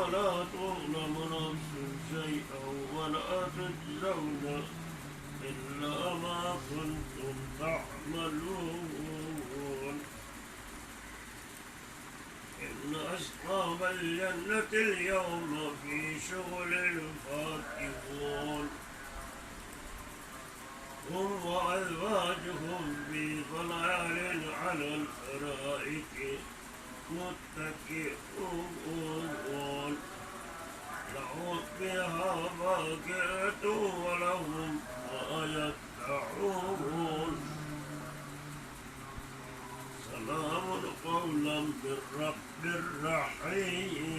ولا تظلم نفس شيئا ولا تجزون إلا ما كنتم تعملون. إن أصحاب الجنة اليوم في شغل فاكهون هم وأزواجهم في ظلال على الأرائك متكئون لهم فيها فاكهة ولهم ما يدعون. سلام قولا من رب رحيم.